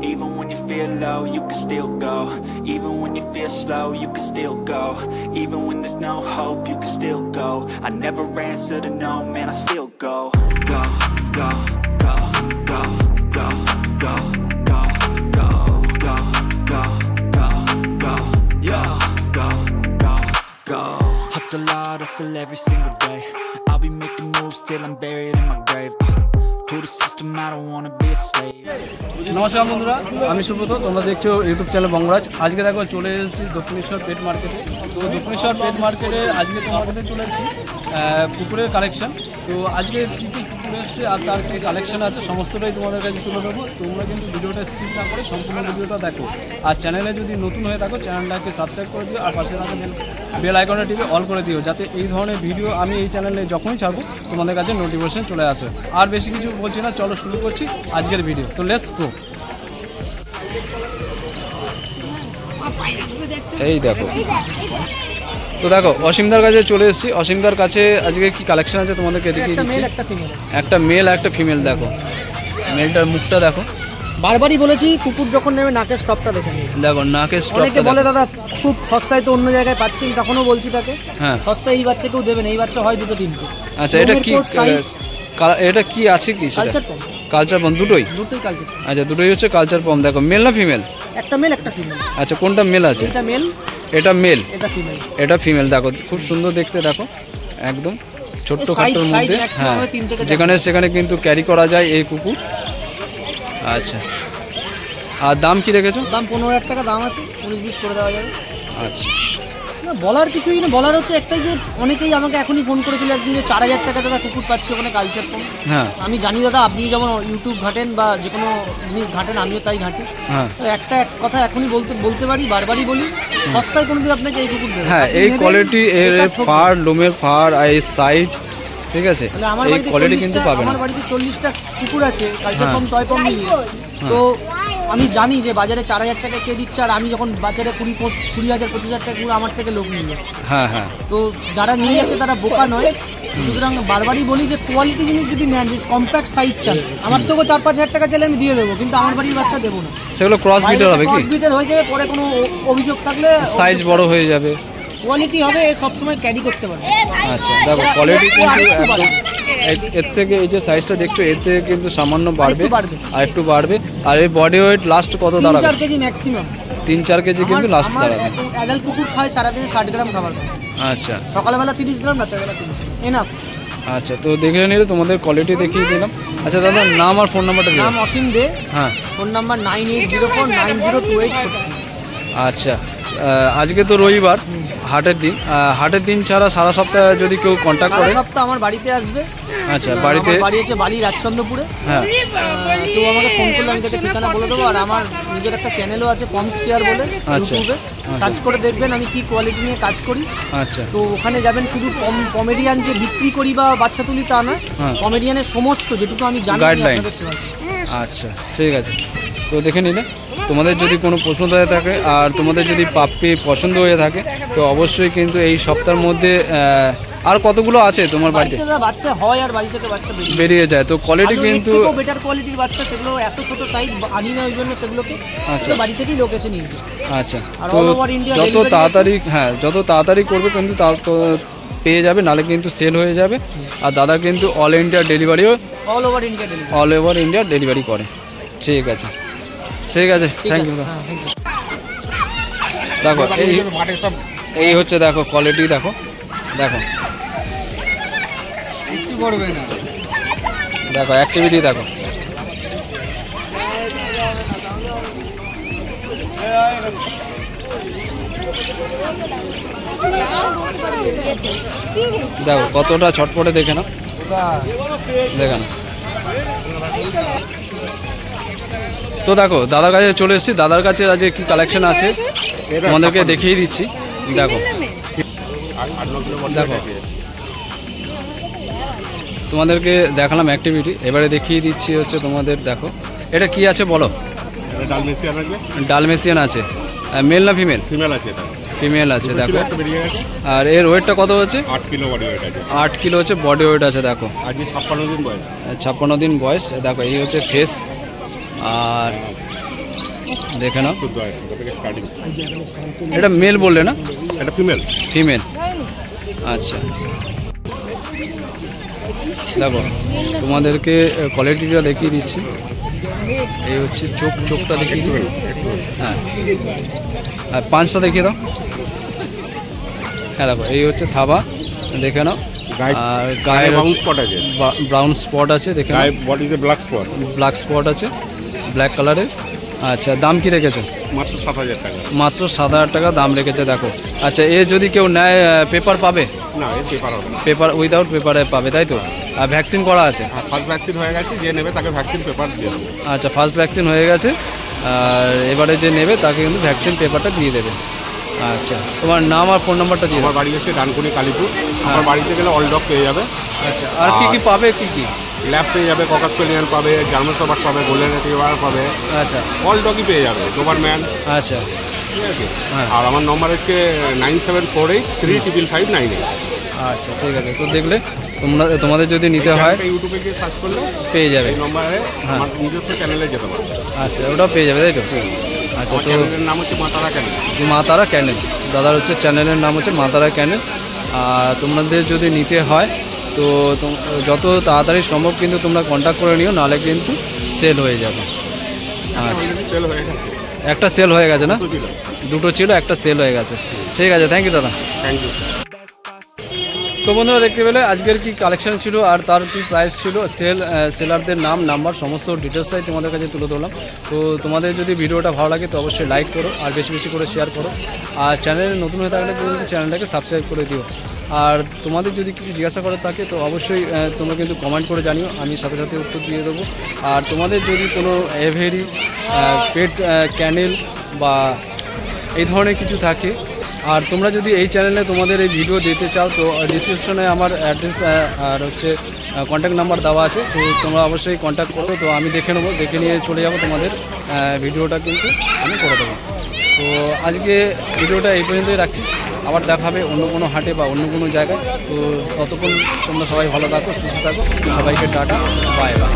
Even when you feel low, you can still go. Even when you feel slow, you can still go. Even when there's no hope, you can still go. I never answer to no, man, I still go. Go, go, go, go, go, go, go, go, go, go, go, go, yo, go, go, go. Hustle hard, hustle every single day. I'll be making moves till I'm buried in my grave. To the system, I don't wanna be a slave. নমস্কার বন্ধুরা, আমি সুব্রত, তোমরা দেখছো YouTube channel বঙ্গরাজ। আজকে দেখো চলে এসেছি দক্ষিণেশ্বর পেট মার্কেটে। তো দক্ষিণেশ্বর পেট মার্কেটে আজকে তোমাদের চলে এসেছি কুকুরের কালেকশন। তো আজকে কী কী কুকুর এসছে আর তার কী কালেকশন আছে সমস্তটাই তোমাদের কাছে তুলে দেবো। তোমরা কিন্তু ভিডিওটা স্কিপ না করে সম্পূর্ণ ভিডিওটা দেখো। আর চ্যানেলে যদি নতুন হয়ে থাকো চ্যানেলটাকে সাবস্ক্রাইব করে দিও আর পাশে থাকা বেল আইকনটা টিপে অল করে দিও, যাতে এই ধরনের ভিডিও আমি এই চ্যানেলে যখনই ছাড়বো তোমাদের কাছে নোটিফিকেশন চলে আসে। আর বেশি কিছু বলছি না, চলো শুরু করছি আজকের ভিডিও। তো লেটস গো। এই দেখো, তো দেখো অসীমদার কাছে চলে এসেছি। অসীমদার কাছে আজকে কি কালেকশন আছে তোমাদেরকে দেখিয়ে দিচ্ছি। একটা মেল একটা ফিমেল। দেখো মেলটার মুখটা দেখো। বারবারই বলেছি কুকুর যখন নেবে নাকের স্টপটা দেখে নিই। দেখো নাকের স্টপটা। অনেকে বলে দাদা খুব সস্তায় তো অন্য জায়গায় পাচ্ছি, তখনও বলছি তাকে হ্যাঁ সস্তায় এই বাচ্চা কেউ দেবেন, এই বাচ্চা হয় দুটো তিনটে। আচ্ছা এটা কি, এটা কি আছে কি? কালচার পম। কালচার পম দুটোই কালচার। আচ্ছা দুটোই হচ্ছে কালচার পম। দেখো মেল না ফিমেল? একটা মেল একটা ফিমেল। আচ্ছা কোনটা মেল আছে? এটা মেল, এটা মেল, এটা ফিমেল। এটা ফিমেল। দেখো খুব সুন্দর দেখতে, দেখো একদম ছোট্ট খাটোর মধ্যে। হ্যাঁ যেখানে সেখানে কিন্তু ক্যারি করা যায় এই কুকুর। আচ্ছা আর দাম কি রেখেছো? দাম 15,000 টাকা দাম আছে, 19-20 করে দেওয়া যাবে। আচ্ছা না বলার কিছুই না, বলার হচ্ছে একটাই যে অনেকেই আমাকে এখনই ফোন করেছিল একদিন যে 4,000 টাকা দাদা কুকুর পাচ্ছে ওখানে কালচার পম। হ্যাঁ আমি জানি দাদা আপনি যেমন ইউটিউব ঘাটেন বা যে কোনো জিনিস ঘাটেন, আমিও তাই ঘাঁটি। হ্যাঁ তো একটা কথা এখনই বলতে পারি, বারবারই বলি, সস্তায় কোনোদিন আপনাকে এই কুকুর দেবে। হ্যাঁ এই কোয়ালিটি, এর ফার, লোমের ফার আর এই সাইজ, ঠিক আছে, এই কোয়ালিটি কিন্তু পাবেন। আমার বাড়িতে 40টা কুকুর আছে কালচার পম টয় পম নিয়ে। তো আমি জানি যে বাজারে 4,000 টাকা কে দিচ্ছে, আর আমি যখন বাজারে 20,000 25,000 টাকা কুকুর আমার থেকে লোক নিয়ে যাচ্ছে। হ্যাঁ হ্যাঁ তো যারা নিয়ে যাচ্ছে তারা বোকা নয়। সুতরাং বারবারই বলি যে কোয়ালিটি জিনিস যদি নেন, যে কম্প্যাক্ট সাইজ চান, আমার তো 4-5 হাজার টাকা চাইলে আমি দিয়ে দেবো, কিন্তু আমার বাড়ির বাচ্চা দেবো না। সেগুলো ক্রস বিটার হবে কি? ক্রস বিটার হয়ে যাবে, পরে কোনো অভিযোগ থাকলে সাইজ বড় হয়ে যাবে। কোয়ালিটি হবে, সবসময় ক্যারি করতে পারবে। আচ্ছা দেখো কোয়ালিটি কিন্তু এর থেকে এই যে সাইজটা দেখছো এর থেকে কিন্তু সামান্য বাড়বে আর একটু বাড়বে। আর এই বডি ওয়েট লাস্ট কত দাঁড়াবে? 3-4 কেজি ম্যাক্সিমাম। 3-4 কেজি কিন্তু লাস্ট দাঁড়াবে। অ্যাডাল্ট কুকুর খায় সারাদিনে 60 গ্রাম খাবার। আচ্ছা সকালবেলা 30 গ্রাম, রাতেরবেলা 30 গ্রাম, এনাফ। আচ্ছা তো দেখে নিলে তোমাদের কোয়ালিটি দেখিয়ে দিলাম। আচ্ছা দাদা নাম আর ফোন নাম্বারটা দিন। নাম অসীম দে। হ্যাঁ ফোন নাম্বার 9804902843। আচ্ছা আজকে তো রবিবার, হাটের দিন ছাড়া সারা সপ্তাহে যদি কেউ কন্ট্যাক্ট করে? সপ্তাহ আমার বাড়িতে আসবে। আচ্ছা বাড়িতে? বাড়ি আছে বালি রাজচন্দ্রপুরে। হ্যাঁ কেউ আমাকে ফোন করলে আমি তাকে ঠিকানা বলে দেবো। আর আমার নিজের একটা চ্যানেলও আছে পমস কেয়ার বলে, ইউটিউবে সার্চ করে দেখবেন আমি কি কোয়ালিটি নিয়ে কাজ করি। আচ্ছা তো ওখানে যাবেন, শুধু কমেডিয়ান যে বিক্রি করি বা বাচ্চা তুলি তা না, কমেডিয়ানের সমস্ত যেটুকু আমি জানি গাইডলাইন। আচ্ছা ঠিক আছে, তো দেখে নিলে তোমাদের যদি কোনো প্রশ্ন থাকে আর তোমাদের যদি পাপ্পি পছন্দ হয়ে থাকে তো অবশ্যই কিন্তু এই সপ্তাহের মধ্যে আর কতগুলো আছে তোমার বাড়িতে বাচ্চা হয় আর বাড়ি থেকে বাচ্চা বেরিয়ে যায়, তো কোয়ালিটি কিন্তু বেটার কোয়ালিটির বাচ্চা, সেগুলো এত ছোট সাইজ আনি না ওই জন্য সেগুলোকে বাড়ি থেকেই লোক এসে নিয়ে যায়। আচ্ছা তো যত তাড়াতাড়ি, হ্যাঁ যত তাড়াতাড়ি করবে কিন্তু তার পেয়ে যাবে, নালে কিন্তু সেল হয়ে যাবে। আর দাদা কিন্তু অল ইন্ডিয়া ডেলিভারিও, অল ওভার ইন্ডিয়া ডেলিভারি করে। ঠিক আছে ঠিক আছে, থ্যাংক ইউ। দেখো এই হচ্ছে, দেখো কোয়ালিটি দেখো, দেখো কিছু করবে না, দেখো অ্যাক্টিভিটি দেখো। দেখো কতটা ছটপটে, দেখে না, দেখে না। তো দেখো দাদার কাছে চলে এসেছি। দাদার কাছে আজকে কি কালেকশন আছে তোমাদেরকে দেখিয়ে দিচ্ছি। দেখো দেখো তোমাদেরকে দেখালাম অ্যাক্টিভিটি, এবারে দেখিয়ে দিচ্ছি হচ্ছে তোমাদের। দেখো এটা কি আছে বলো? ডালমেশিয়ান আছে। মেল না ফিমেল? ফিমেল আছে। দেখো আর এর ওয়েটটা কত হচ্ছে? 8 কিলো বডি ওয়েট আছে। 8 কিলো হচ্ছে বডি ওয়েট আছে। দেখো আজকে 56 দিন বয়স। 56 দিন বয়স। দেখো এই হচ্ছে ফেস, আর দেখে নাও। এটা মেল বললে না? এটা ফিমেল। ফিমেল, আচ্ছা। দেখো তোমাদেরকে কোয়ালিটিটা দেখিয়ে দিচ্ছি। এই হচ্ছে চোখটা দেখিয়ে দিই। হ্যাঁ, আর পাঁচটা দেখিয়ে দাও। হ্যাঁ দেখো, এই হচ্ছে থাবা, দেখে নাও। আর গায়ে ব্রাউন স্পট আছে, দেখে নাও। বডিতে ব্ল্যাক স্পট আছে, ব্ল্যাক কালারের। আচ্ছা, দাম কি রেখেছো? মাত্র 7,000 টাকা। মাত্র 7,000 টাকা দাম রেখেছে। দেখো, আচ্ছা, এ যদি কেউ নেয় পেপার পাবে? না, এর পেপার হবে না। পেপার উইদাউট পেপারে পাবে, তাই তো? আর ভ্যাকসিন করা আছে? ফার্স্ট ভ্যাকসিন হয়ে গেছে, যে নেবে তাকে ভ্যাকসিন পেপার দিয়ে দেবে। আচ্ছা, ফার্স্ট ভ্যাকসিন হয়ে গেছে, আর এবারে যে নেবে তাকে কিন্তু ভ্যাকসিন পেপারটা দিয়ে দেবে। আচ্ছা, তোমার নাম আর ফোন নাম্বারটা দিয়ে। আমার বাড়ি হচ্ছে ডানকুনি কালীপুর। আমার বাড়িতে গেলে অল ডগ পেয়ে যাবে। আচ্ছা, আর কি কি পাবে? কি ল্যাব পেয়ে যাবে, ককাসপেনিয়ান পাবে, জার্মান শপার্ড পাবে, গোল্ডেন রিট্রিভার পাবে। আচ্ছা, অল ডগই পেয়ে যাবে, ডোবারম্যান। আচ্ছা, ঠিক আছে। হ্যাঁ। আর আমার নম্বর হচ্ছে 9748355598। আচ্ছা, ঠিক আছে। তো দেখলে তোমাদের যদি নিতে হয় ইউটিউবে গিয়ে সার্চ করলে পেয়ে যাবে। এই নম্বরে আমার নিজস্ব চ্যানেলে যেতে পারবে। আচ্ছা, ওটাও পেয়ে যাবে, তাই তো? আচ্ছা, তো চ্যানেলের নাম হচ্ছে মা তারা ক্যানেল। মা তারা ক্যানেল, দাদার হচ্ছে চ্যানেলের নাম হচ্ছে মা তারা ক্যানেল। আর তোমাদের যদি নিতে হয় তো যত তাড়াতাড়ি সম্ভব কিন্তু তোমরা কন্ট্যাক্ট করে নিও, নাহলে কিন্তু সেল হয়ে যাবে। আচ্ছা, সেল হয়ে গেছে। একটা সেল হয়ে গেছে না? ছিল। দুটো ছিল, একটা সেল হয়ে গেছে। ঠিক আছে, থ্যাংক ইউ দাদা। Thank you. তো বন্ধুরা, দেখতে পেলে আজকের কি কালেকশন ছিল আর তার কি প্রাইস ছিল, সেলারদের নাম, নাম্বার, সমস্ত ডিটেলসটাই তোমাদের কাছে তুলে ধরলাম। তো তোমাদের যদি ভিডিওটা ভালো লাগে তো অবশ্যই লাইক করো, আর বেশি বেশি করে শেয়ার করো। আর চ্যানেলে নতুন হয়ে থাকলে চ্যানেলটাকে সাবস্ক্রাইব করে দিও। আর তোমাদের যদি কিছু জিজ্ঞাসা করার থাকে তো অবশ্যই তোমরা কিন্তু কমেন্ট করে জানিও, আমি সাথে সাথে উত্তর দিয়ে দেবো। আর তোমাদের যদি কোনো এভেরি পেট ক্যানেল বা এই ধরনের কিছু থাকে, আর তোমরা যদি এই চ্যানেলে তোমাদের এই ভিডিও দিতে চাও তো ডিসক্রিপশনে আমার অ্যাড্রেস আর হচ্ছে কন্ট্যাক্ট নাম্বার দেওয়া আছে। তো তোমরা অবশ্যই কন্ট্যাক্ট করো, তো আমি দেখে নেবো, দেখে নিয়ে চলে যাবো, তোমাদের ভিডিওটা কিন্তু আমি করে দেবো। তো আজকে ভিডিওটা এই পর্যন্তই রাখছি, আবার দেখা হবে অন্য কোনো হাটে বা অন্য কোনো জায়গায়। তো ততক্ষণ তোমরা সবাই ভালো থাকো, সুস্থ থাকো, সবাইকে টাটা, বাই বাই।